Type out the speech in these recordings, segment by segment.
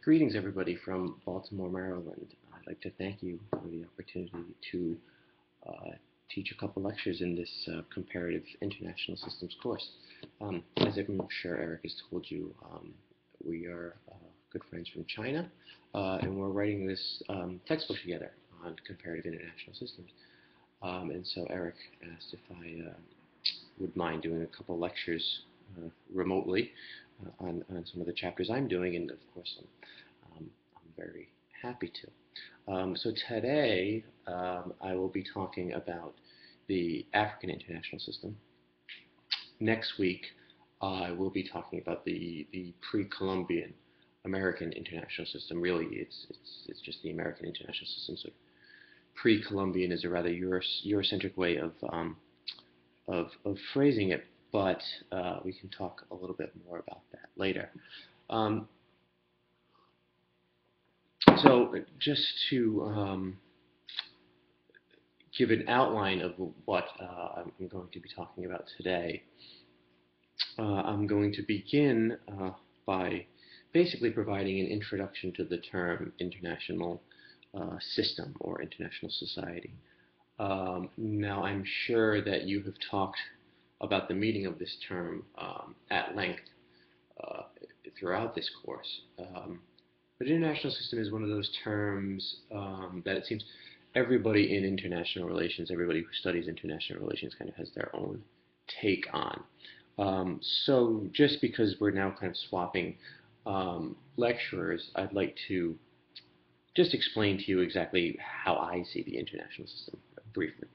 Greetings, everybody from Baltimore, Maryland. I'd like to thank you for the opportunity to teach a couple lectures in this comparative international systems course. As I'm sure Eric has told you, we are good friends from China, and we're writing this textbook together on comparative international systems. And so Eric asked if I would mind doing a couple lectures remotely on some of the chapters I'm doing, and of course I'm very happy to. So today I will be talking about the African international system. Next week I will be talking about the pre-Columbian American international system. Really, it's just the American international system. So pre-Columbian is a rather Eurocentric way of phrasing it, but we can talk a little bit more about that later. So just to give an outline of what I'm going to be talking about today, I'm going to begin by basically providing an introduction to the term international system or international society. Now, I'm sure that you have talked about the meaning of this term at length throughout this course. But international system is one of those terms that it seems everybody in international relations, everybody who studies international relations kind of has their own take on. So just because we're now kind of swapping lecturers, I'd like to just explain to you exactly how I see the international system briefly.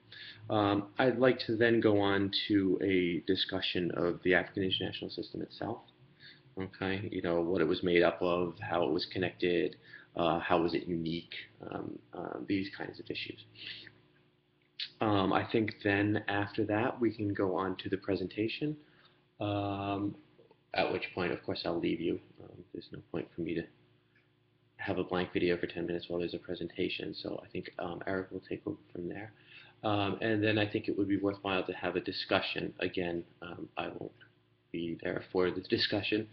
I'd like to then go on to a discussion of the African international system itself. Okay, you know, what it was made up of, how it was connected, how was it unique, these kinds of issues. I think then after that we can go on to the presentation, at which point, of course, I'll leave you. There's no point for me to have a blank video for 10 minutes while there's a presentation, so I think Eric will take over from there. And then I think it would be worthwhile to have a discussion. Again, I won't be there for the discussion,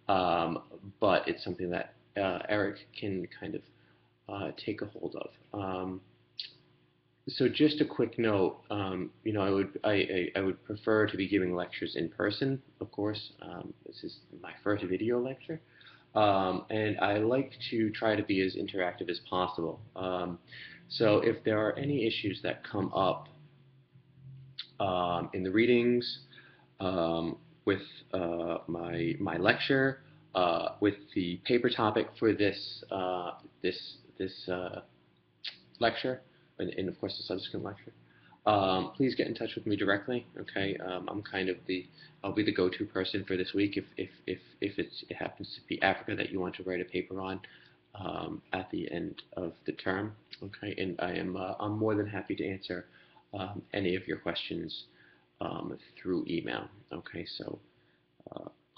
but it's something that Eric can kind of take a hold of. So just a quick note, you know, I would prefer to be giving lectures in person, of course. This is my first video lecture. And I like to try to be as interactive as possible. So if there are any issues that come up in the readings, with my lecture, with the paper topic for this lecture, and of course the subsequent lecture, please get in touch with me directly. Okay, I'm kind of I'll be the go-to person for this week if it happens to be Africa that you want to write a paper on at the end of the term. Okay, and I'm more than happy to answer any of your questions through email. Okay, so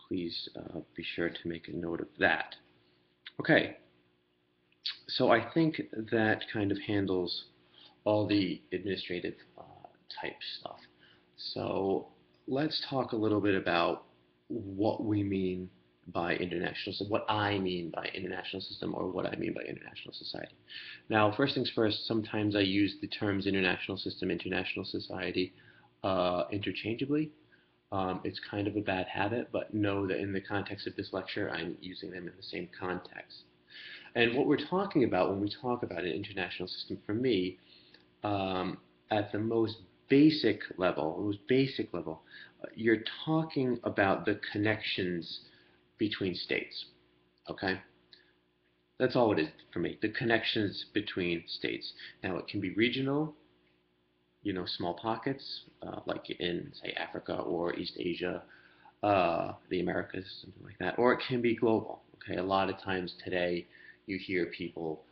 please be sure to make a note of that. Okay, so I think that kind of handles all the administrative type stuff. So let's talk a little bit about what we mean by international system, what I mean by international system, or what I mean by international society. Now, first things first, sometimes I use the terms international system, international society interchangeably. It's kind of a bad habit, but know that in the context of this lecture, I'm using them in the same context. And what we're talking about when we talk about an international system, for me, at the most basic level, you're talking about the connections between states. Okay? That's all it is for me, the connections between states. Now, it can be regional, you know, small pockets, like in, say, Africa or East Asia, the Americas, something like that, or it can be global. Okay? A lot of times today, you hear people,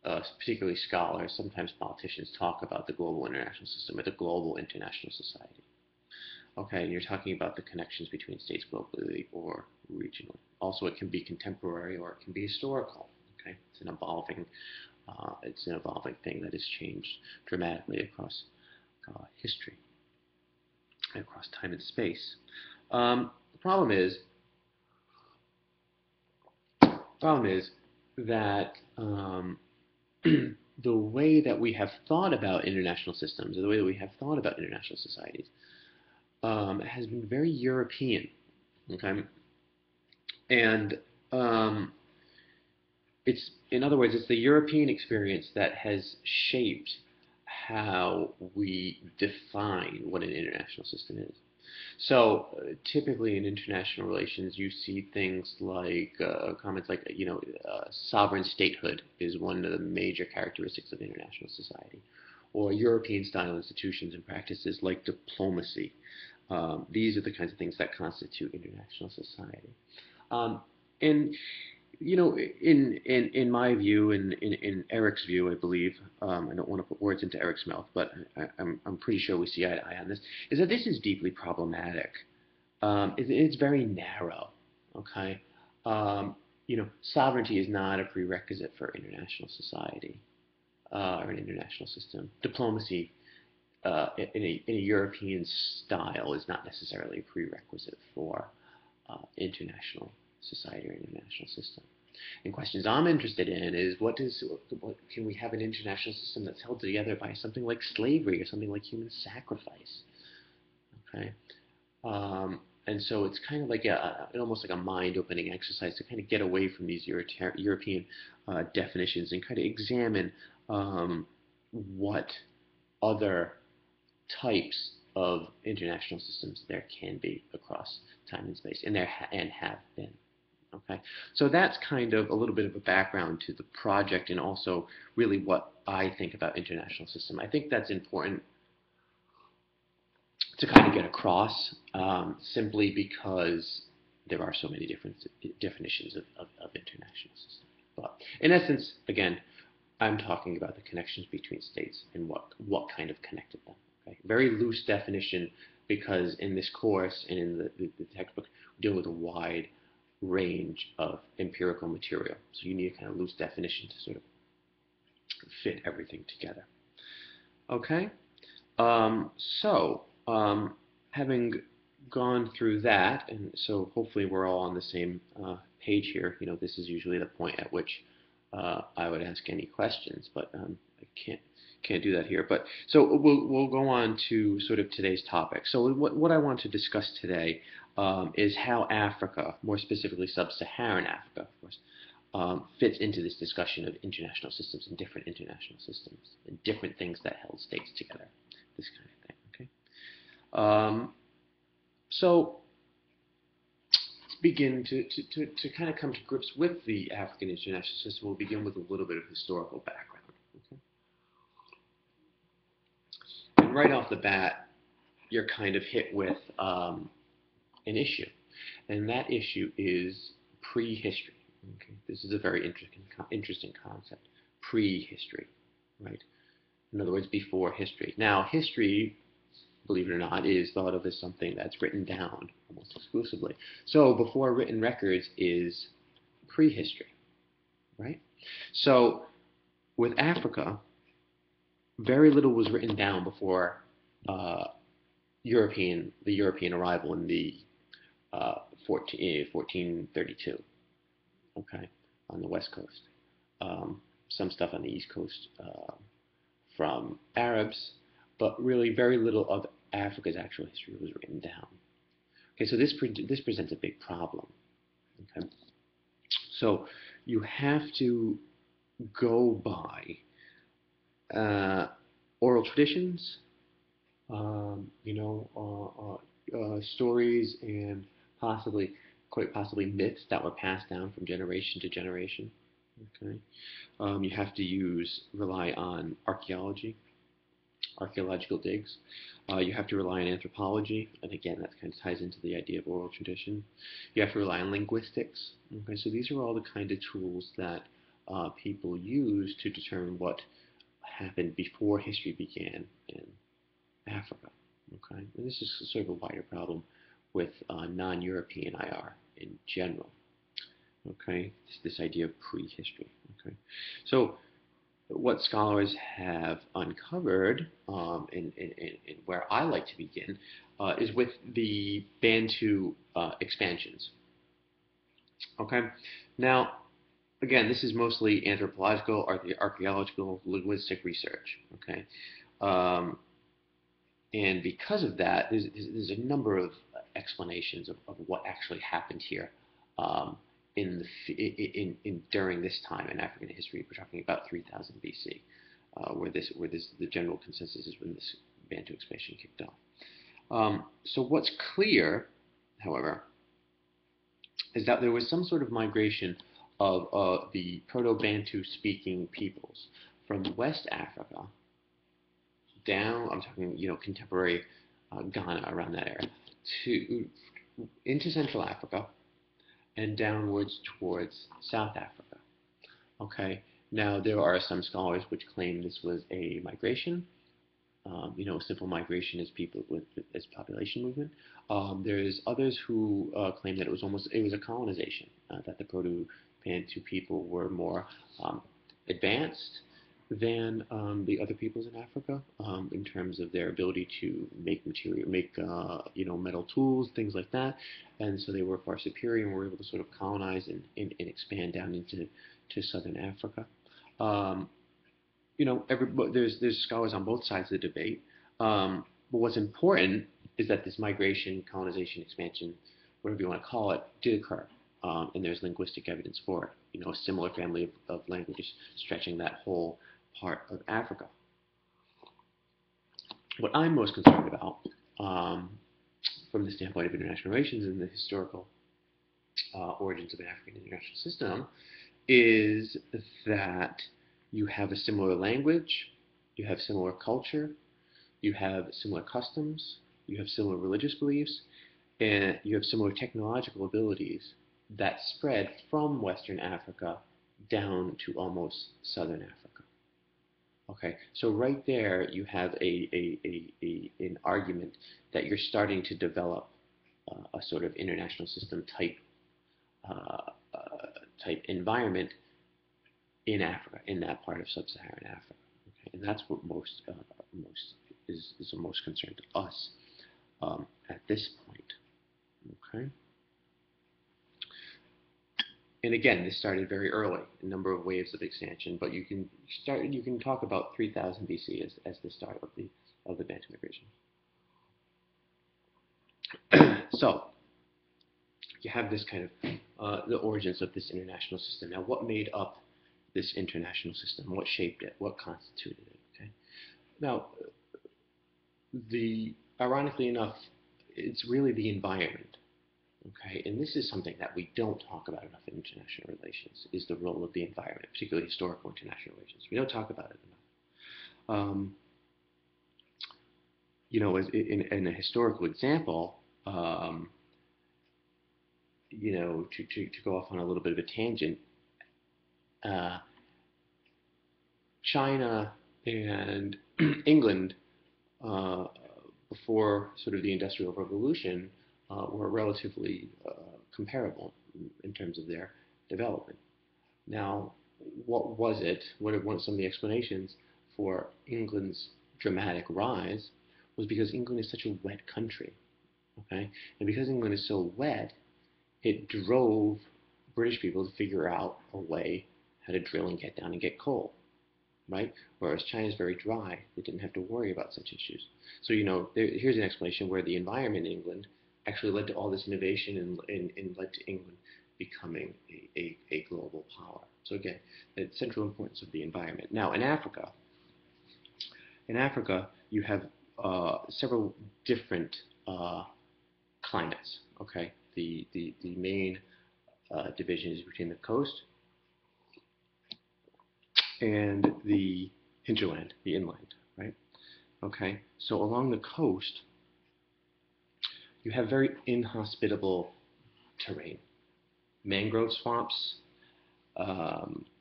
particularly scholars, sometimes politicians, talk about the global international system or the global international society. Okay, and you're talking about the connections between states globally or regionally. Also, it can be contemporary or it can be historical. Okay, it's an evolving thing that has changed dramatically across history, across time and space. The problem is that the way that we have thought about international systems, or the way that we have thought about international societies, has been very European. Okay, and in other words, it's the European experience that has shaped how we define what an international system is. So typically in international relations, you see things like comments like sovereign statehood is one of the major characteristics of international society, or European style institutions and practices like diplomacy. These are the kinds of things that constitute international society. And in my view, in Eric's view, I believe, I don't want to put words into Eric's mouth, but I'm pretty sure we see eye to eye on this, is that this is deeply problematic. It's very narrow, okay? Sovereignty is not a prerequisite for international society or an international system. Diplomacy in a European style is not necessarily a prerequisite for international society or international system. And questions I'm interested in is what can we have an international system that's held together by something like slavery or something like human sacrifice? Okay, and so it's kind of like almost like a mind-opening exercise to kind of get away from these European definitions and kind of examine what other types of international systems there can be across time and space, and have been. Okay, so that's kind of a little bit of a background to the project, and also really what I think about international system. I think that's important to kind of get across, simply because there are so many different definitions of international system. But in essence, again, I'm talking about the connections between states and what kind of connected them. Okay? Very loose definition, because in this course and in the textbook, we deal with a wide range of empirical material. So you need a kind of loose definition to sort of fit everything together. Okay? Having gone through that, and so hopefully we're all on the same page here. This is usually the point at which I would ask any questions, but I can't do that here. But so we'll go on to sort of today's topic. So what I want to discuss today is how Africa, more specifically sub-Saharan Africa, of course, fits into this discussion of international systems and different international systems and different things that held states together, this kind of thing. Okay. So let's begin to kind of come to grips with the African international system. We'll begin with a little bit of historical background. Okay. And right off the bat, you're kind of hit with an issue, and that issue is prehistory. Okay. This is a very interesting concept. Prehistory, right? In other words, before history. Now, history, believe it or not, is thought of as something that's written down almost exclusively. So before written records is prehistory, right? So with Africa, very little was written down before the European arrival in the 1432, okay, on the west coast. Some stuff on the east coast from Arabs, but really very little of Africa's actual history was written down. Okay, so this presents a big problem. Okay, so you have to go by oral traditions, stories, and quite possibly myths that were passed down from generation to generation. Okay, you have to rely on archaeological digs. You have to rely on anthropology, and again, that kind of ties into the idea of oral tradition. You have to rely on linguistics. Okay, so these are all the kind of tools that people use to determine what happened before history began in Africa. Okay, and this is sort of a wider problem with non-European IR in general. Okay, this idea of prehistory. Okay, so what scholars have uncovered, and where I like to begin, is with the Bantu expansions. Okay, now again, this is mostly anthropological, archaeological, linguistic research. Okay, um, and because of that, there's a number of explanations of what actually happened here um, in during this time in African history. We're talking about 3000 BC, where the general consensus is when this Bantu expansion kicked off. So what's clear, however, is that there was some sort of migration of the Proto-Bantu speaking peoples from West Africa down, I'm talking, contemporary Ghana, around that area, to into Central Africa and downwards towards South Africa. Okay. Now there are some scholars which claim this was a migration. Simple migration is people with as population movement. There's others who claim that it was a colonization, that the Proto-Bantu people were more advanced than the other peoples in Africa in terms of their ability to make metal tools, things like that, and so they were far superior and were able to sort of colonize and expand down into southern Africa. Um, there's scholars on both sides of the debate. But what's important is that this migration, colonization, expansion, whatever you want to call it, did occur, and there's linguistic evidence for it. A similar family of languages stretching that whole part of Africa. What I'm most concerned about, from the standpoint of international relations and the historical origins of an African international system, is that you have a similar language, you have similar culture, you have similar customs, you have similar religious beliefs, and you have similar technological abilities that spread from Western Africa down to almost Southern Africa. Okay, so right there you have an argument that you're starting to develop a sort of international system uh, type environment in Africa, in that part of sub-Saharan Africa. Okay? And that's what is the most concern to us at this point. Okay. And again, this started very early, a number of waves of expansion, but you can talk about 3000 BC as the start of the Bantu migration. So you have this kind of the origins of this international system. Now, what made up this international system? What shaped it? What constituted it? Okay. Now, ironically enough, it's really the environment. Okay, and this is something that we don't talk about enough in international relations, is the role of the environment, particularly historical international relations. We don't talk about it enough. As in a historical example, to go off on a little bit of a tangent, China and England, before sort of the Industrial Revolution, were relatively comparable in terms of their development. Now, what was it? What are some of the explanations for England's dramatic rise? Was because England is such a wet country, okay? And because England is so wet, it drove British people to figure out a way how to drill and get down and get coal, right? Whereas China is very dry, they didn't have to worry about such issues. So here's an explanation where the environment in England actually led to all this innovation and led to England becoming a global power. So again, the central importance of the environment. Now in Africa you have several different climates. Okay, the main division is between the coast and the hinterland, the inland, right? Okay, so along the coast, you have very inhospitable terrain. Mangrove swamps,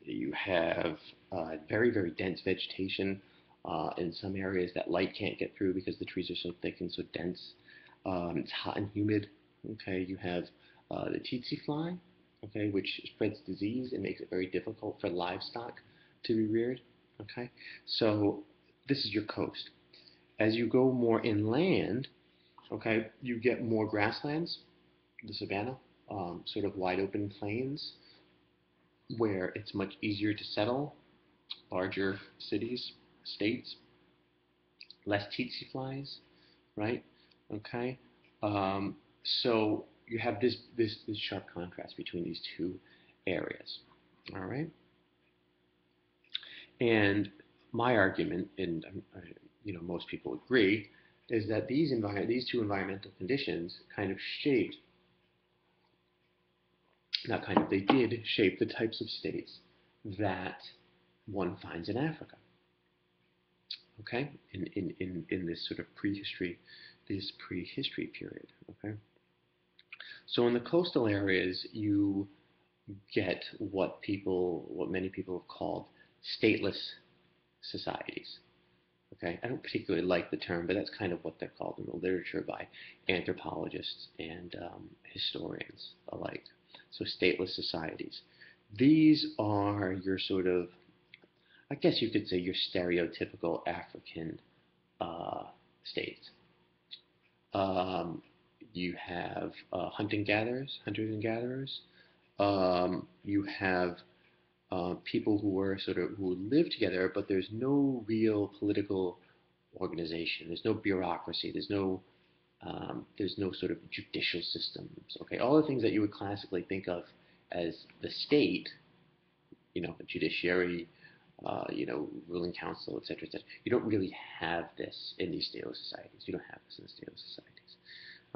you have very, very dense vegetation in some areas that light can't get through because the trees are so thick and so dense. It's hot and humid. Okay, you have the tsetse fly, okay, which spreads disease and makes it very difficult for livestock to be reared. Okay, so this is your coast. As you go more inland, okay, you get more grasslands, the savanna, sort of wide open plains. where it's much easier to settle, larger cities, states, less tsetse flies, right? Okay, so you have this sharp contrast between these two areas. All right, and my argument, and most people agree, is that these two environmental conditions kind of shaped, not kind of, they did shape the types of states that one finds in Africa. Okay, in this sort of prehistory period. Okay, so in the coastal areas, you get what many people have called stateless societies. Okay, I don't particularly like the term, but that's kind of what they're called in the literature by anthropologists and historians alike. So stateless societies. These are your sort of, I guess you could say, your stereotypical African states. You have hunters and gatherers. You have people who live together, but there's no real political organization. There's no bureaucracy. There's no sort of judicial systems. Okay, all the things that you would classically think of as the state, a judiciary, ruling council, etc., etc. You don't really have this in these stateless societies. You don't have this in the stateless societies.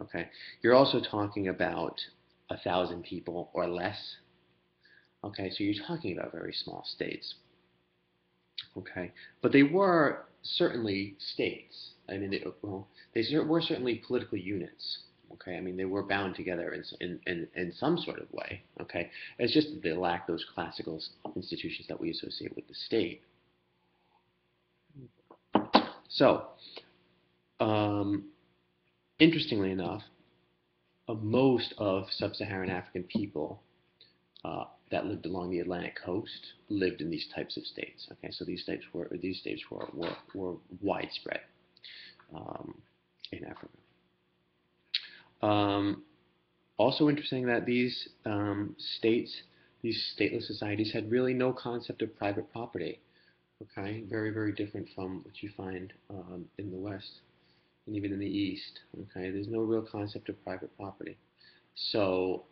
Okay, you're also talking about 1,000 people or less. Okay, so you're talking about very small states. Okay, but they were certainly states. I mean, they were certainly political units. Okay, I mean, they were bound together in some sort of way. Okay, it's just that they lack those classical institutions that we associate with the state. So, interestingly enough, most of sub-Saharan African people that lived along the Atlantic coast lived in these types of states. Okay, so these states were widespread in Africa. Also interesting that these stateless societies had really no concept of private property. Okay, very, very different from what you find in the West and even in the East. Okay, there's no real concept of private property. So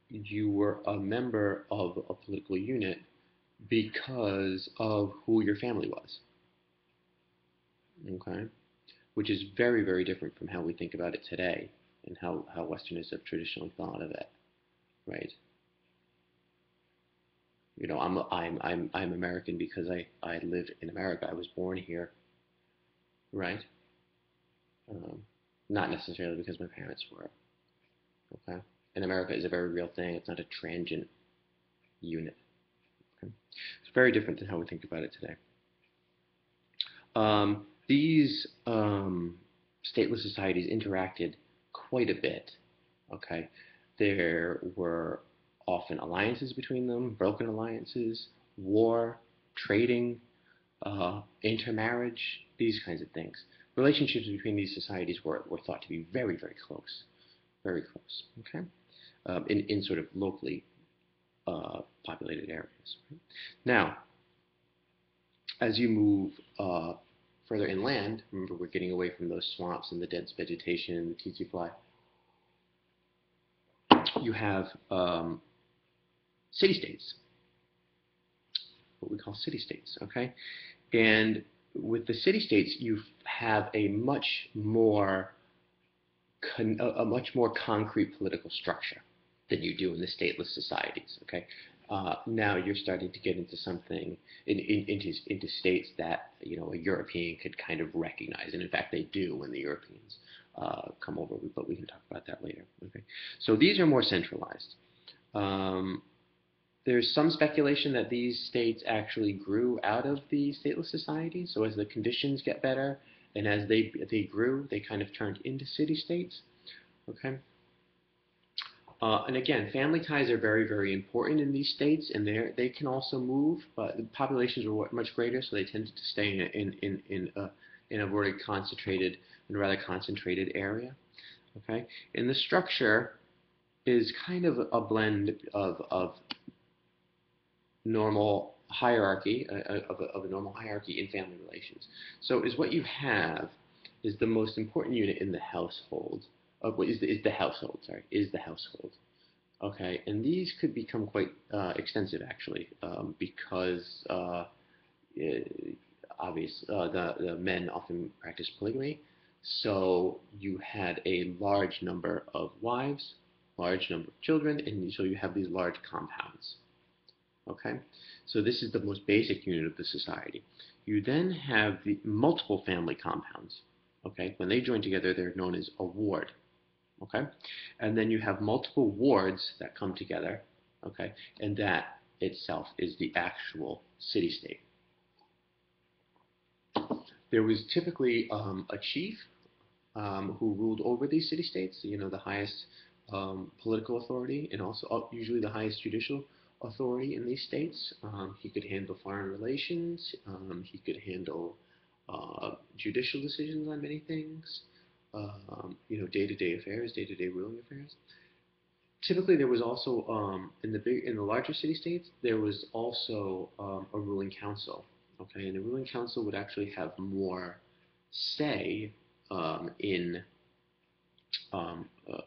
you were a member of a political unit because of who your family was. Okay, which is very, very different from how we think about it today and how Westerners have traditionally thought of it, right? I'm American because I live in America. I was born here, right? Not necessarily because my parents were. Okay, and America is a very real thing. It's not a transient unit. Okay? It's very different than how we think about it today. These stateless societies interacted quite a bit. Okay, there were often alliances between them, broken alliances, war, trading, intermarriage, these kinds of things. Relationships between these societies were thought to be very, very close, very close. Okay, in sort of locally populated areas. Now, as you move further inland, remember we're getting away from those swamps and the dense vegetation and the tsetse fly. You have city-states, what we call city-states, okay? And with the city-states, you have a much more concrete political structure than you do in the stateless societies, okay? Now you're starting to get into something, into states that a European could kind of recognize, and in fact they do when the Europeans come over, but we can talk about that later. Okay, so these are more centralized. There's some speculation that these states actually grew out of the stateless society. So as the conditions get better, and as they grew, they kind of turned into city-states. Okay. And again, family ties are very, very important in these states, and they can also move, but the populations were much greater, so they tended to stay in a rather concentrated area. Okay, and the structure is kind of a blend of normal hierarchy of a normal hierarchy in family relations. So is what you have is the most important unit in the household. Is the household, sorry, is the household. Okay, and these could become quite extensive actually, because the men often practice polygamy. So you had a large number of wives, large number of children, and so you have these large compounds. Okay, so this is the most basic unit of the society. You then have the multiple family compounds. Okay, when they join together, they're known as a ward. Okay, and then you have multiple wards that come together. Okay, and that itself is the actual city-state. There was typically a chief who ruled over these city-states, the highest political authority, and also usually the highest judicial authority in these states. He could handle foreign relations. He could handle judicial decisions on many things. Day-to-day affairs, day-to-day ruling affairs. Typically, there was also in the larger city-states there was also a ruling council. Okay, and the ruling council would actually have more say in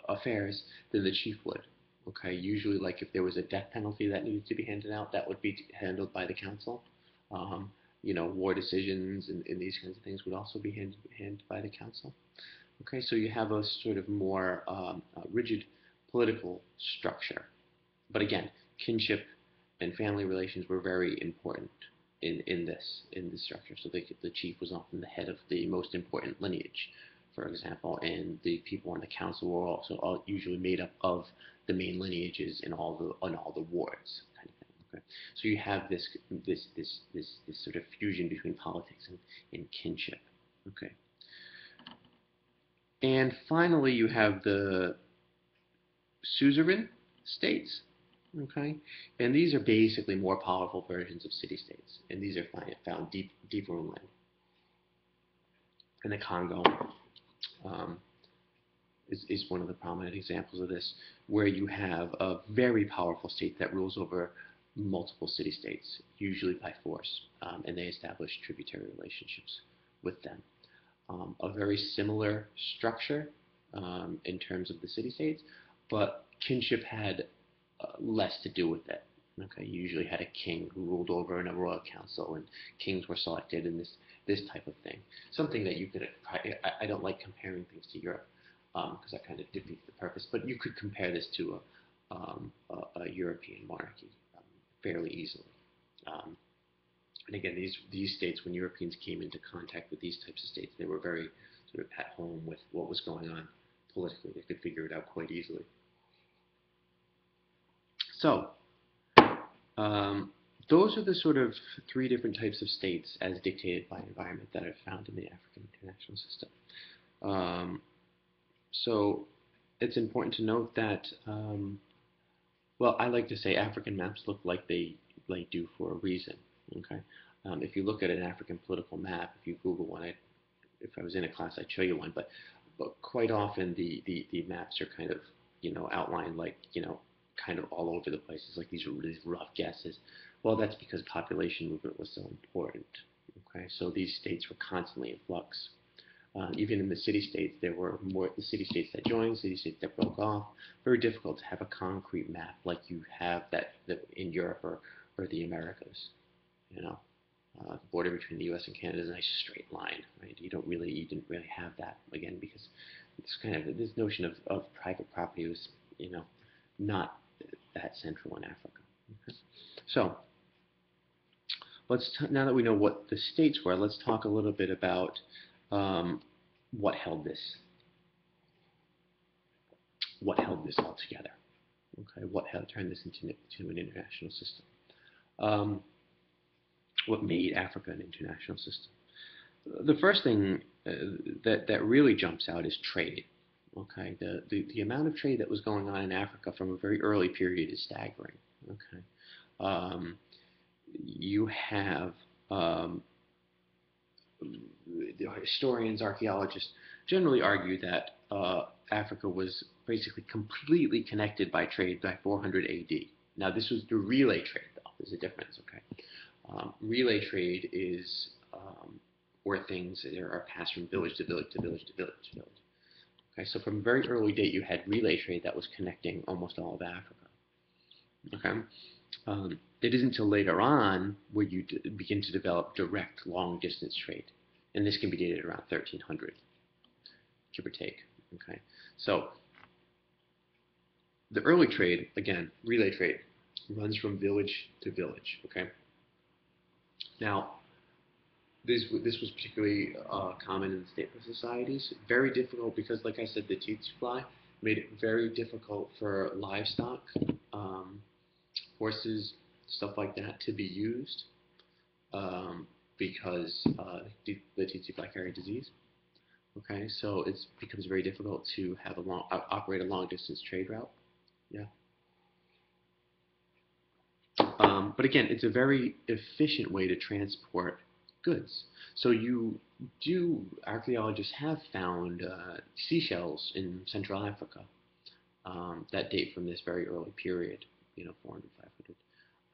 affairs than the chief would. Okay, usually like if there was a death penalty that needed to be handed out, that would be handled by the council. War decisions and these kinds of things would also be handled by the council. Okay, so you have a sort of more rigid political structure. But again, kinship and family relations were very important in this structure. So the chief was often the head of the most important lineage, for example, and the people on the council were also all usually made up of the main lineages in all the wards, kind of thing. Okay, so you have this sort of fusion between politics and kinship. Okay, and finally you have the suzerain states. Okay, and these are basically more powerful versions of city-states, and these are found deeper inland. In the Congo um, is one of the prominent examples of this, where you have a very powerful state that rules over multiple city-states, usually by force, and they establish tributary relationships with them. A very similar structure in terms of the city-states, but kinship had less to do with it. Okay, you usually had a king who ruled over in a royal council, and kings were selected in this type of thing. Something that you could, I don't like comparing things to Europe because that kind of defeats the purpose. But you could compare this to a European monarchy fairly easily. And again, these states, when Europeans came into contact with these types of states, they were very sort of at home with what was going on politically. They could figure it out quite easily. So, those are the sort of three different types of states as dictated by environment that are found in the African international system. So it's important to note that, well, I like to say African maps look like they do for a reason. Okay, if you look at an African political map, if you Google one, if I was in a class, I'd show you one. But quite often the maps are kind of outlined like kind of all over the place. It's like these rough guesses. Well, that's because population movement was so important. Okay, so these states were constantly in flux. Even in the city-states, there were more the city-states that joined, city-states that broke off. Very difficult to have a concrete map like you have that in Europe or the Americas. The border between the U.S. and Canada is a nice straight line, right? You didn't really have that, again, because it's kind of this notion of private property was not that central in Africa. Okay. So now that we know what the states were, let's talk a little bit about what held this all together. Okay, what turned this into an international system? What made Africa an international system? The first thing that really jumps out is trade. Okay, the amount of trade that was going on in Africa from a very early period is staggering. Okay, you have historians, archaeologists generally argue that Africa was basically completely connected by trade by 400 AD. Now, this was the relay trade, though. There's a difference, okay? Relay trade is where things are passed from village to village to village to village to village. Okay, so from a very early date, you had relay trade that was connecting almost all of Africa. Okay, it isn't until later on where you begin to develop direct long-distance trade, and this can be dated around 1300, give or take. Okay, so the early trade, again, relay trade, runs from village to village. Okay, now this was particularly common in the stateless societies. Very difficult because, like I said, the tsetse fly made it very difficult for livestock, horses, stuff like that, to be used because the tsetse fly carried disease. Okay, so it becomes very difficult to have operate a long distance trade route. Yeah. But again, it's a very efficient way to transport goods. So archaeologists have found seashells in Central Africa that date from this very early period, 400,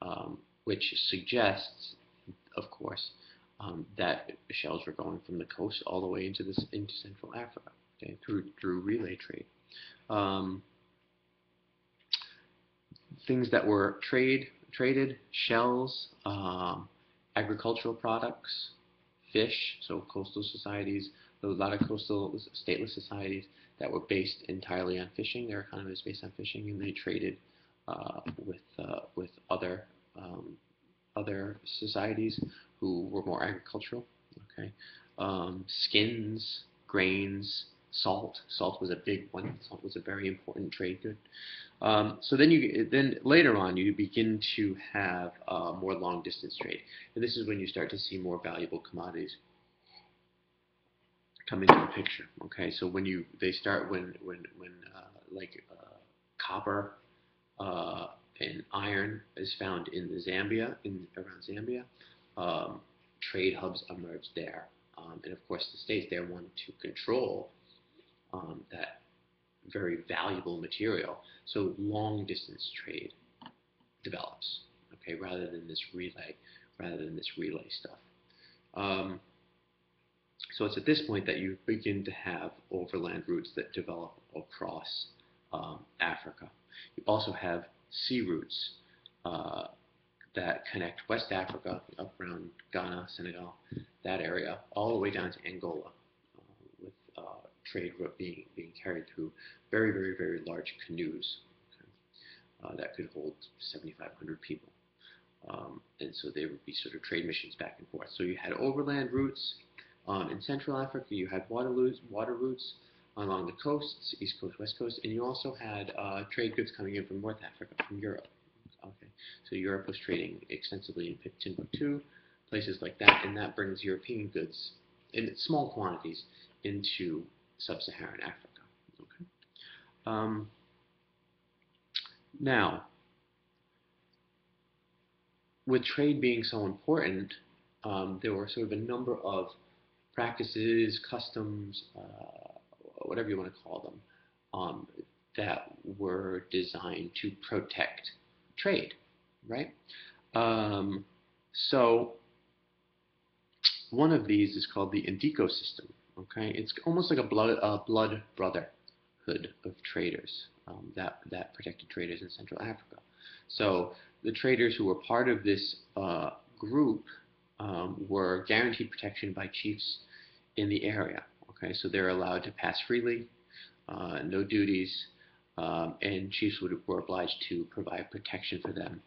500, which suggests, of course, that shells were going from the coast all the way into Central Africa, okay, through relay trade. Things that were traded, shells, agricultural products, fish, so coastal societies, a lot of coastal stateless societies that were based entirely on fishing. Their economy was based on fishing, and they traded with other societies who were more agricultural. Okay, skins, grains, salt. Salt was a big one. Salt was a very important trade good. So then later on you begin to have more long distance trade, and this is when you start to see more valuable commodities come into the picture. Okay, so when copper and iron is found in around Zambia, trade hubs emerged there, and of course the states there wanted to control that very valuable material. So long distance trade develops, okay, rather than this relay stuff. So it's at this point that you begin to have overland routes that develop across Africa. You also have sea routes that connect West Africa up around Ghana, Senegal, that area, all the way down to Angola, with trade being carried through very, very, very large canoes, okay, that could hold 7,500 people. And so there would be sort of trade missions back and forth. So you had overland routes. In Central Africa, you had water routes along the coasts, East Coast, West Coast, and you also had trade goods coming in from North Africa, from Europe. Okay, so Europe was trading extensively in Timbuktu, places like that, and that brings European goods in small quantities into sub-Saharan Africa. Okay. Now, with trade being so important, there were sort of a number of practices, customs, whatever you want to call them, that were designed to protect trade, right? So one of these is called the Indico system. Okay, it's almost like a blood brotherhood of traders that protected traders in Central Africa. So the traders who were part of this group were guaranteed protection by chiefs in the area. Okay, so they're allowed to pass freely, no duties, and chiefs were obliged to provide protection for them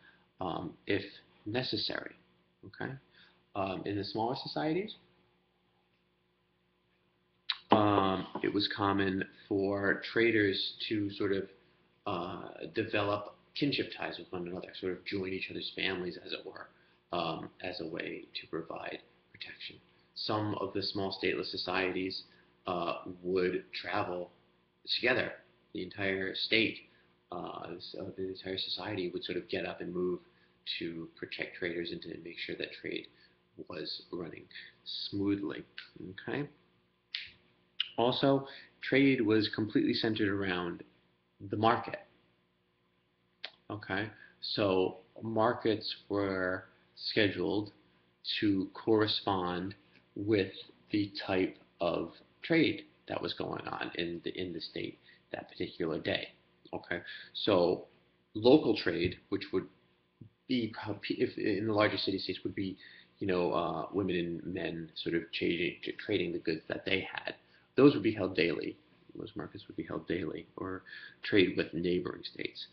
if necessary. Okay, in the smaller societies, it was common for traders to sort of develop kinship ties with one another, sort of join each other's families, as it were, as a way to provide protection. Some of the small stateless societies would travel together. The entire state, the entire society would sort of get up and move to protect traders and to make sure that trade was running smoothly. Okay. Also, trade was completely centered around the market. Okay, so markets were scheduled to correspond with the type of trade that was going on in the state that particular day. Okay, so local trade, which would be if in the larger city states would be, women and men sort of trading the goods that they had. Those would be held daily. Those markets would be held daily, or trade with neighboring states.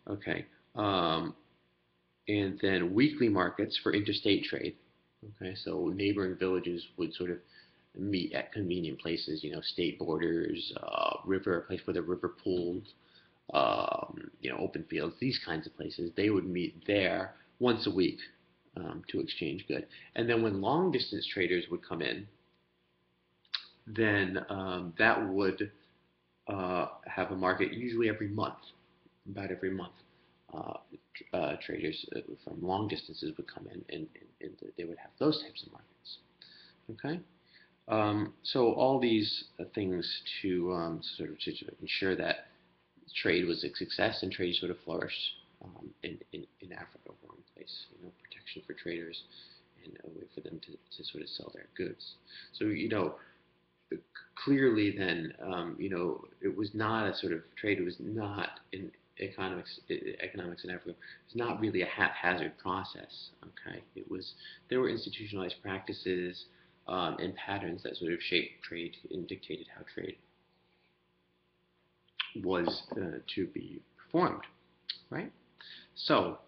Okay, and then weekly markets for interstate trade. Okay, so neighboring villages would sort of meet at convenient places, state borders, river, a place where the river pooled, open fields, these kinds of places. They would meet there once a week to exchange goods. And then when long distance traders would come in, then that would have a market usually every month, about every month. Traders from long distances would come in, and they would have those types of markets. Okay, so all these things to sort of to ensure that trade was a success and trade sort of flourished in Africa were in place. Protection for traders and a way for them to sort of sell their goods. So clearly then it was not a sort of trade. It was not in economics in Africa. It's not really a haphazard process. Okay, there were institutionalized practices and patterns that sort of shaped trade and dictated how trade was to be performed, right? So,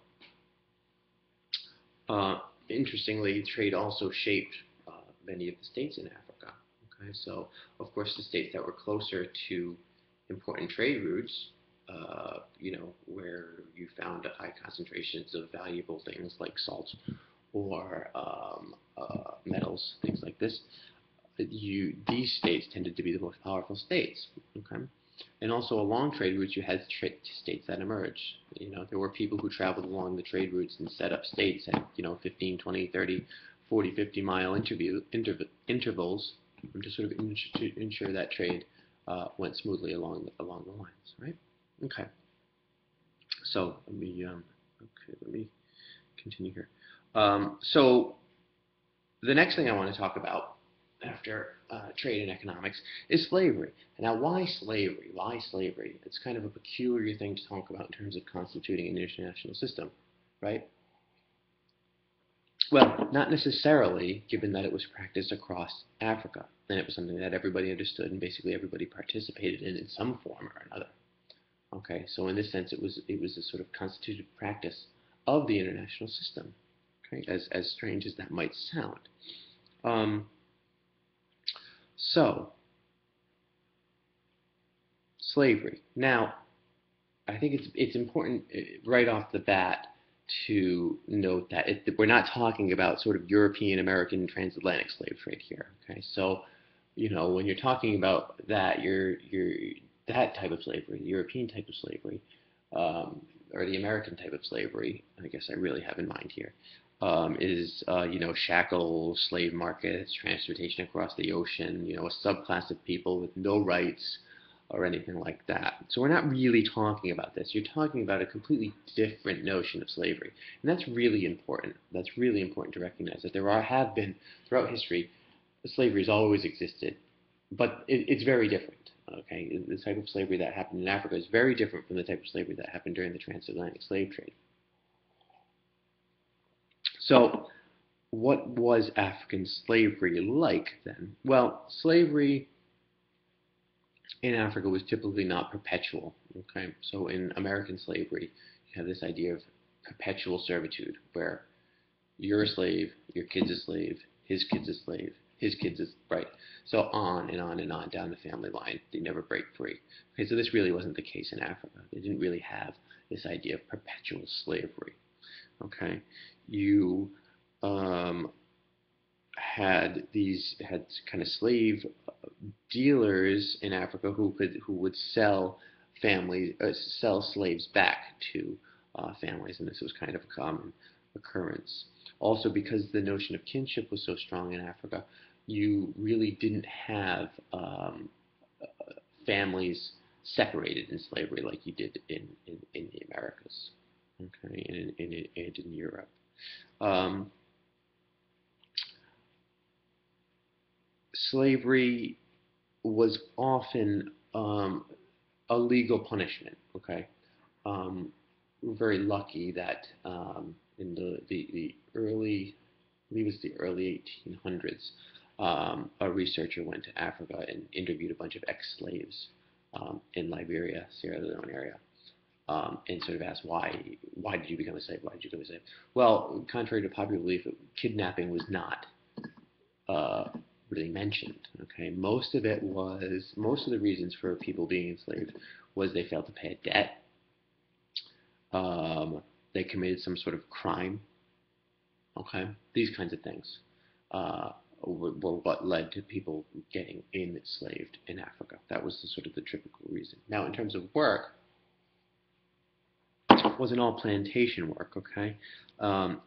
interestingly, trade also shaped many of the states in Africa. Okay, so of course, the states that were closer to important trade routes, where you found high concentrations of valuable things like salt or metals, things like this, these states tended to be the most powerful states. Okay, and also along trade routes, you had states that emerged. There were people who traveled along the trade routes and set up states at 15, 20, 30, 40, 50-mile intervals to sort of ensure that trade went smoothly along the lines, right? Okay. So let me continue here. So the next thing I want to talk about after trade and economics is slavery. Now, why slavery? Why slavery? It's kind of a peculiar thing to talk about in terms of constituting an international system, right? Well, not necessarily, given that it was practiced across Africa, and it was something that everybody understood and basically everybody participated in some form or another. Okay, so in this sense, it was a sort of constituted practice of the international system. Okay, as strange as that might sound. So, slavery. Now, I think it's important right off the bat to note that we're not talking about sort of European American transatlantic slave trade here. Okay, so when you're talking about that, you're that type of slavery, the European type of slavery, or the American type of slavery, I guess I really have in mind here, is shackle slave markets, transportation across the ocean, a subclass of people with no rights or anything like that. So we're not really talking about this. You're talking about a completely different notion of slavery, and that's really important. That's really important to recognize that have been throughout history, slavery has always existed, but it's very different. Okay, the type of slavery that happened in Africa is very different from the type of slavery that happened during the transatlantic slave trade. So, what was African slavery like then? Well, slavery in Africa was typically not perpetual. Okay, so in American slavery, you have this idea of perpetual servitude, where you're a slave, your kid's a slave, his kid's a slave, his kid's a right. So on and on and on down the family line. They never break free. Okay, so this really wasn't the case in Africa. They didn't really have this idea of perpetual slavery. Okay, you had kind of slave dealers in Africa who would sell slaves back to families, and this was kind of a common occurrence. Also, because the notion of kinship was so strong in Africa, you really didn't have families separated in slavery like you did in the Americas. okay, and in Europe. Um, Slavery was often a legal punishment. Okay, we're very lucky that in the early, I believe it's the early 1800s, a researcher went to Africa and interviewed a bunch of ex-slaves in Liberia, Sierra Leone area, and sort of asked why did you become a slave? Why did you become a slave? Well, contrary to popular belief, kidnapping was not uh, really mentioned. Okay, most of the reasons for people being enslaved was they failed to pay a debt, they committed some sort of crime. Okay, these kinds of things were what led to people getting enslaved in Africa. That was the sort of the typical reason. Now, in terms of work, it wasn't all plantation work. Okay,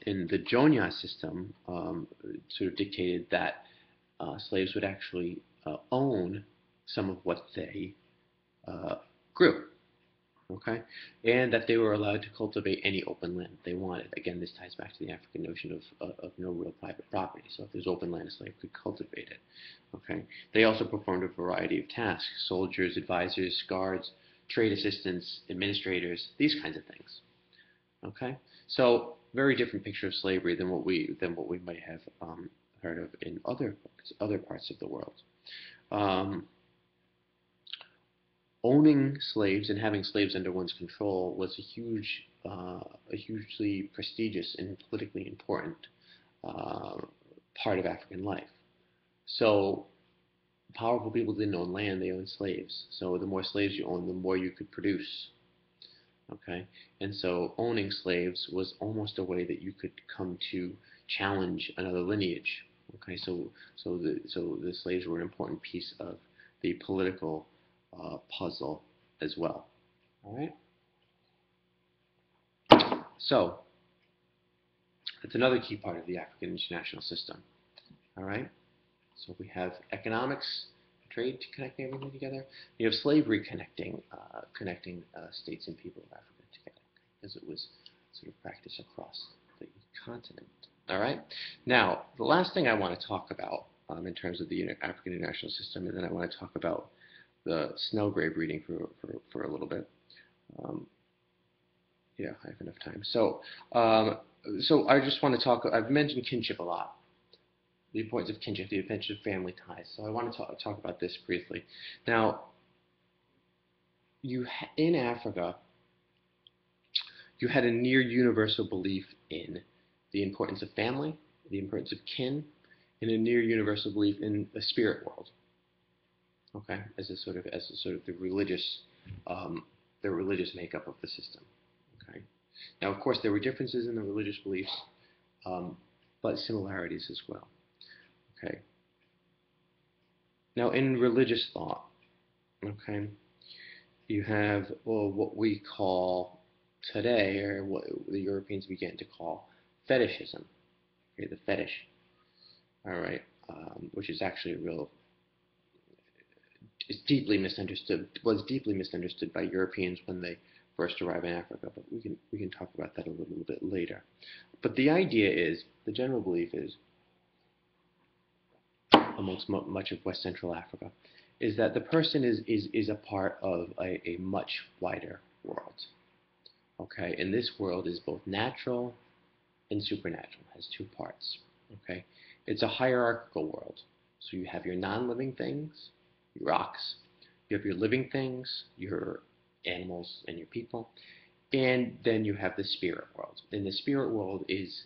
in the Jonya system, sort of dictated that slaves would actually own some of what they grew, okay, and that they were allowed to cultivate any open land they wanted. Again, this ties back to the African notion of no real private property. So if there's open land, a slave could cultivate it. Okay. They also performed a variety of tasks: soldiers, advisors, guards, trade assistants, administrators, these kinds of things. Okay. So very different picture of slavery than what we might have heard of in other parts of the world. Um, Owning slaves and having slaves under one's control was a hugely prestigious and politically important uh, part of African life. So powerful people didn't own land; they owned slaves. So the more slaves you owned, the more you could produce. Okay, and so owning slaves was almost a way that you could come to challenge another lineage. Okay, so the slaves were an important piece of the political puzzle as well. All right, so that's another key part of the African international system. All right, so we have economics, trade connecting everything together. You have slavery connecting states and people of Africa together, as it was sort of practiced across the continent. All right. Now, the last thing I want to talk about in terms of the African international system, and then I want to talk about the Snellgrave reading for a little bit. Um, yeah, I have enough time. So I just want to talk. I've mentioned kinship a lot, the importance of kinship, the importance of family ties. So I want to talk about this briefly. Now, in Africa, you had a near universal belief in the importance of family, the importance of kin, and a near universal belief in the spirit world. Okay, as a sort of um, the religious makeup of the system. Okay. Now, of course, there were differences in the religious beliefs, but similarities as well. Okay. Now, in religious thought, okay, you have what we call today, or what the Europeans began to call fetishism. Okay, the fetish. All right, which is actually a real is deeply misunderstood. Was deeply misunderstood by Europeans when they first arrived in Africa. But we can talk about that a little bit later. But the idea is, the general belief is, amongst much of West Central Africa, is that the person is a part of a much wider world. Okay, and this world is both natural and supernatural. It has two parts. Okay, it's a hierarchical world. So you have your non-living things, your rocks. You have your living things, your animals and your people, and then you have the spirit world. And the spirit world is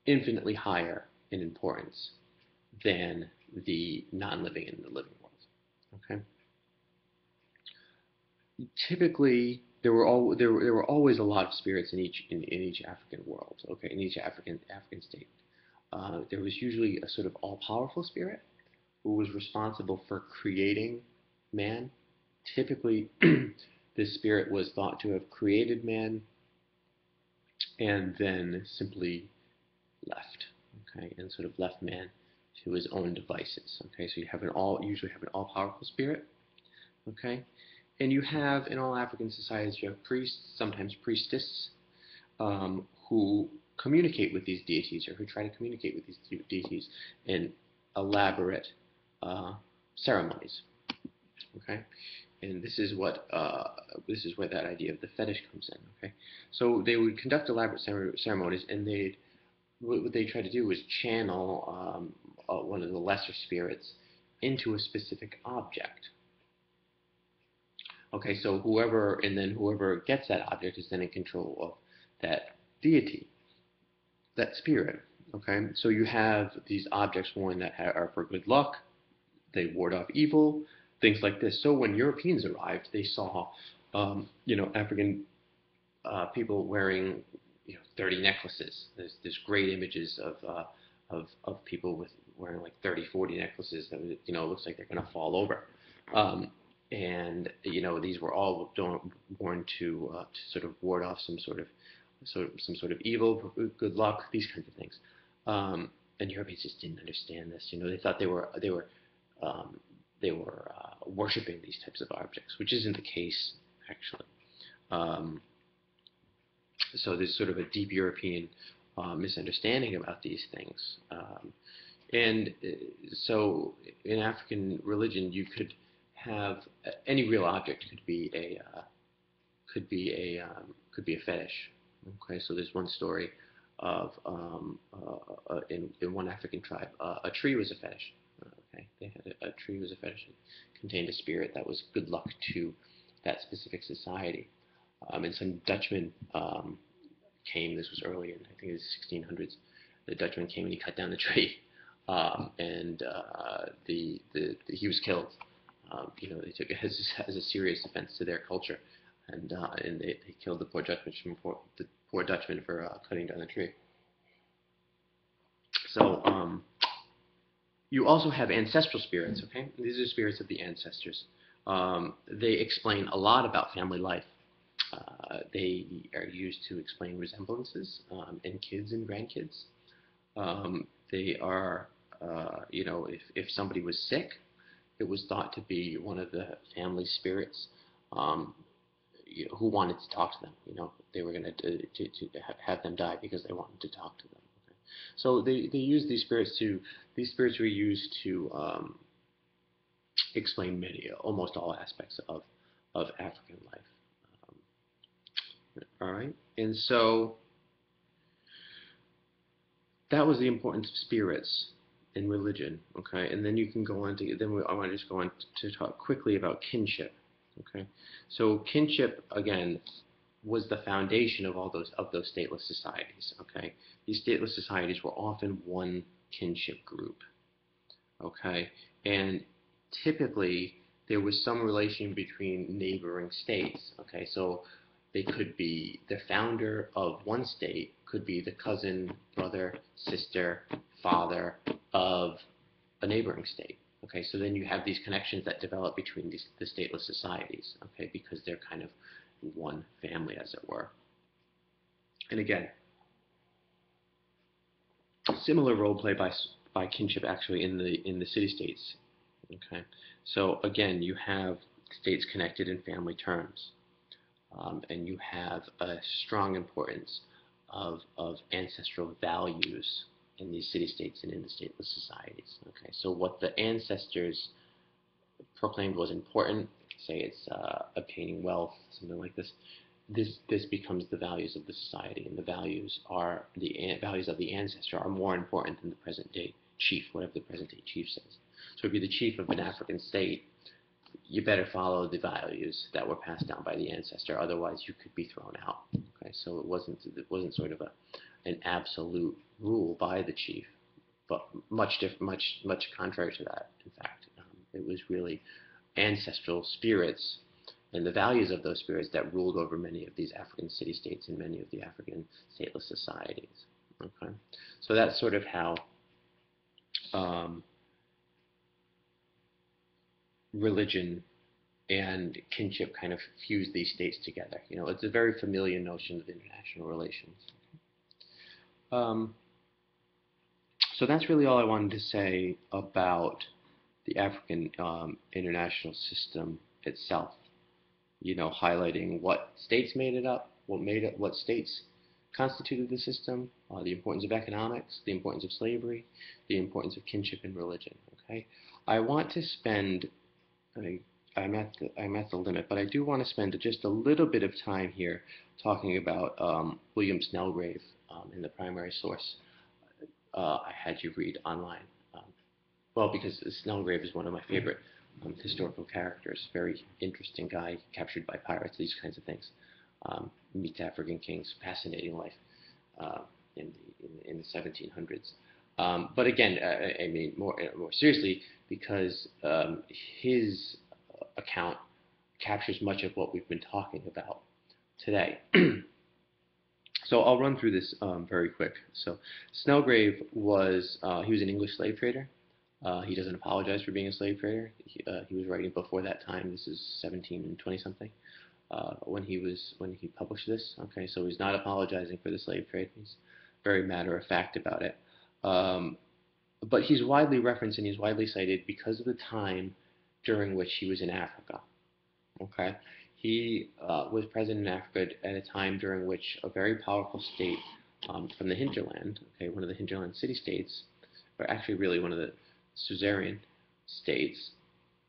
infinitely higher in importance than the non-living and the living world. Okay. Typically, there were always a lot of spirits in each African world. Okay, in each African state, there was usually a sort of all-powerful spirit who was responsible for creating man. Typically, this spirit was thought to have created man and then simply left. Okay, and sort of left man to his own devices. Okay, so you usually have an all-powerful spirit. Okay, And you have, in all African societies, you have priests, sometimes priestess, who communicate with these deities or who try to communicate with these deities in elaborate ceremonies. Okay, and this is where that idea of the fetish comes in. Okay, so they would conduct elaborate ceremonies, and what they try to do is channel one of the lesser spirits into a specific object. Okay, so whoever gets that object is then in control of that deity, that spirit. Okay, so you have these objects, one that are for good luck, they ward off evil, things like this. So when Europeans arrived, they saw, African people wearing, 30 necklaces. There's great images of people with wearing like 30, 40 necklaces that looks like they're going to fall over. And these were all worn to sort of ward off some sort of evil, good luck, these kinds of things. And Europeans just didn't understand this. They thought they were worshiping these types of objects, which isn't the case actually. So there's sort of a deep European misunderstanding about these things. And so in African religion, you could have any real object could be a fetish. Okay, so there's one story of in one African tribe, a tree was a fetish. Okay, they had a tree was a fetish. It contained a spirit that was good luck to that specific society. And some Dutchmen came. This was early in, I think it was 1600s. The Dutchman came and he cut down the tree, and he was killed. They took it as a serious offense to their culture, and they killed the poor Dutchman for cutting down the tree. So you also have ancestral spirits. Okay, these are spirits of the ancestors. They explain a lot about family life. They are used to explain resemblances in kids and grandkids. They are, if somebody was sick, it was thought to be one of the family spirits who wanted to talk to them. They were going to have them die because they wanted to talk to them. Okay? So they use these spirits were used to explain almost all aspects of African life. All right, and so that was the importance of spirits in religion. Okay, and then you can go on to I want to just go on to talk quickly about kinship. Okay, so kinship again was the foundation of all those stateless societies. Okay, these stateless societies were often one kinship group. Okay, and typically there was some relation between neighboring states. Okay, so they could be the founder of one state, could be the cousin, brother, sister, father of a neighboring state. Okay, so then you have these connections that develop between the stateless societies. Okay, because they're kind of one family, as it were. And again, similar role play by kinship actually in the city-states. Okay, so again, you have states connected in family terms. And you have a strong importance of ancestral values in these city-states and in the stateless societies. Okay, so what the ancestors proclaimed was important, say it's obtaining wealth, something like this. This becomes the values of the society, and the values of the ancestor are more important than the present day chief, whatever the present day chief says. So if you're the chief of an African state, you better follow the values that were passed down by the ancestor, otherwise you could be thrown out. Okay, so it wasn't sort of an absolute rule by the chief, but much contrary to that. In fact, it was really ancestral spirits and the values of those spirits that ruled over many of these African city-states and many of the African stateless societies. Okay, so that's sort of how religion and kinship kind of fuse these states together. It's a very familiar notion of international relations. So that's really all I wanted to say about the African international system itself. highlighting what states made it up, what states constituted the system, the importance of economics, the importance of slavery, the importance of kinship and religion. Okay, I want to spend. I'm at the limit, but I do want to spend just a little bit of time here talking about William Snelgrave in the primary source I had you read online. Um, well, because Snelgrave is one of my favorite historical characters. Very interesting guy, captured by pirates, these kinds of things. Meets African kings, fascinating life uh, in the 1700s. But again, I mean, more seriously, because his account captures much of what we've been talking about today. So I'll run through this very quick. So Snelgrave he was an English slave trader. He doesn't apologize for being a slave trader. He was writing before that time. This is 1720 something when he published this. Okay, so he's not apologizing for the slave trade. He's very matter of fact about it. But he's widely referenced and he's widely cited because of the time during which he was in Africa. Okay, he was present in Africa at a time during which a very powerful state from the hinterland, okay, one of the hinterland city-states, or actually really one of the suzerain states,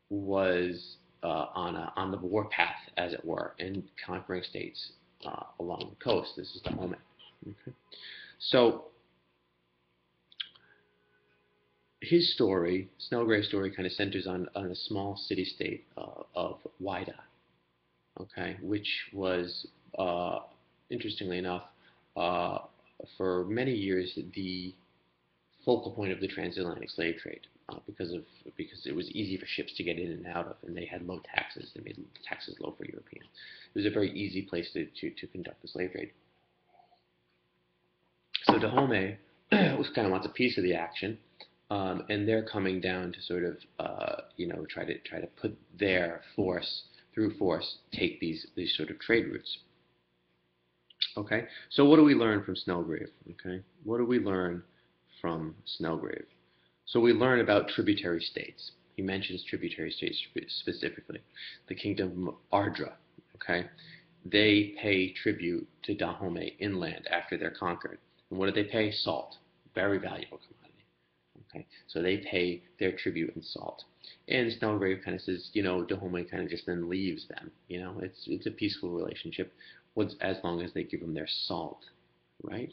was on the warpath, as it were, and conquering states along the coast. This is the moment. Okay. So his story, Snelgrave's story, kind of centers on a small city-state of Whydah, okay, which was, interestingly enough, uh, for many years the focal point of the transatlantic slave trade because it was easy for ships to get in and out of, and they had low taxes. They made taxes low for Europeans. It was a very easy place to conduct the slave trade. So Dahomey kind of wants a piece of the action, and they're coming down to sort of try to put their force through force take these sort of trade routes. Okay, so what do we learn from Snelgrave? Okay, what do we learn from Snelgrave? So we learn about tributary states. He mentions tributary states specifically. The kingdom of Ardra, okay? They pay tribute to Dahomey inland after they're conquered. And what do they pay? Salt. Very valuable commodity. Okay, so they pay their tribute in salt. And Snelgrave kind of says, Dahomey kind of just then leaves them. It's a peaceful relationship, as long as they give them their salt, right?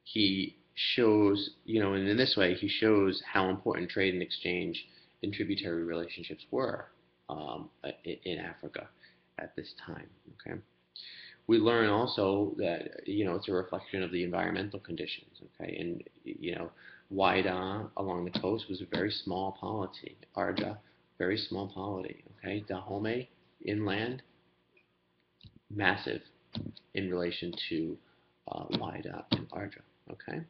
He shows, and in this way, he shows how important trade and exchange and tributary relationships were in Africa at this time. Okay, we learn also that it's a reflection of the environmental conditions. Okay, and Whydah along the coast was a very small polity. Ardra, very small polity. Okay, Dahomey inland, massive in relation to Whydah and Ardra. Okay.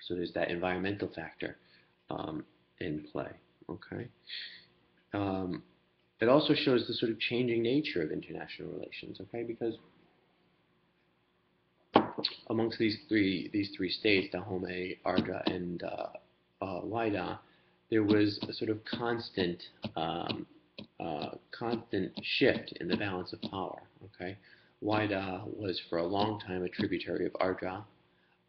So there's that environmental factor in play. Okay. It also shows the sort of changing nature of international relations. Okay, because amongst these three states, Dahomey, Ardra, and Whydah, there was a sort of constant shift in the balance of power. Okay, Whydah was for a long time a tributary of Ardra.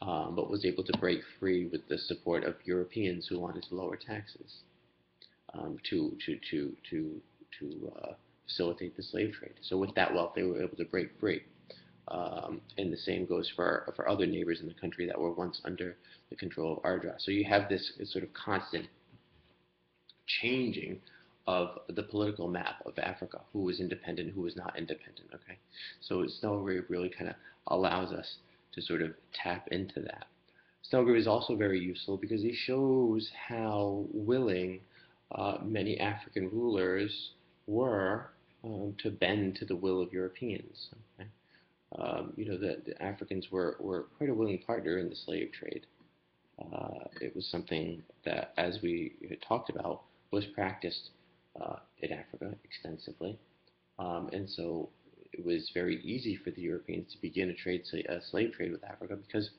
But was able to break free with the support of Europeans who wanted to lower taxes to facilitate the slave trade. So with that wealth, they were able to break free. And the same goes for other neighbors in the country that were once under the control of Ardra. So you have this sort of constant changing of the political map of Africa, who was independent, who was not independent. Okay, so Snelgrave really kind of allows us to sort of tap into that. Snelgrave is also very useful because he shows how willing many African rulers were to bend to the will of Europeans. Okay? The Africans were quite a willing partner in the slave trade. It was something that, as we had talked about, was practiced in Africa extensively. And so it was very easy for the Europeans to begin a slave trade with Africa because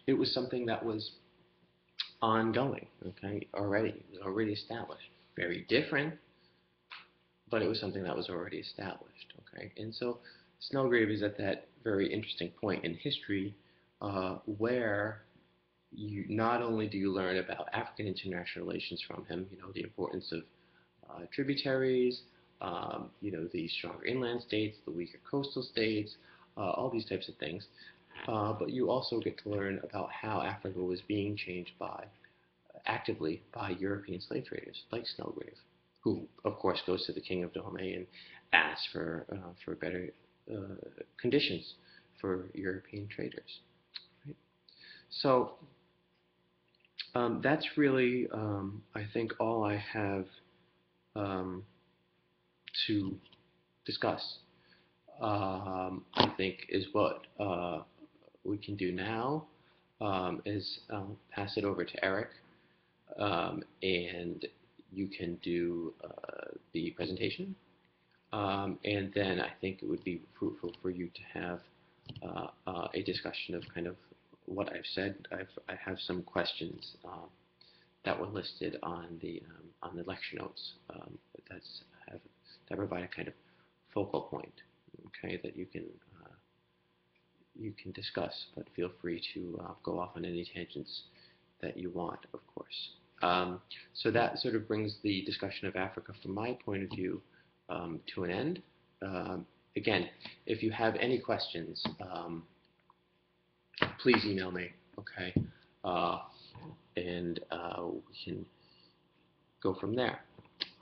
it was something that was ongoing, okay, already. It was already established. Very different, but it was something that was already established. Okay, and so Snelgrave is at that very interesting point in history where you not only do you learn about African international relations from him, the importance of tributaries, the stronger inland states, the weaker coastal states, all these types of things. But you also get to learn about how Africa was being changed actively by European slave traders like Snelgrave, who of course goes to the King of Dahomey and asks for better conditions for European traders. Right? So that's really, I think, all I have to discuss. I think is what we can do now is pass it over to Eric, and you can do the presentation, and then I think it would be fruitful for you to have a discussion of kind of what I've said. I have some questions that were listed on the lecture notes that provide a kind of focal point, okay, that you can discuss, but feel free to go off on any tangents that you want, of course. So that sort of brings the discussion of Africa from my point of view to an end. Again, if you have any questions, please email me, okay? And we can go from there.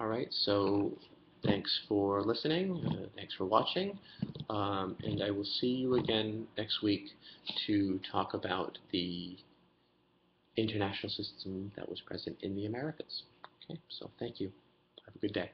All right, so thanks for listening, thanks for watching, and I will see you again next week to talk about the international system that was present in the Americas. Okay, so thank you. Have a good day.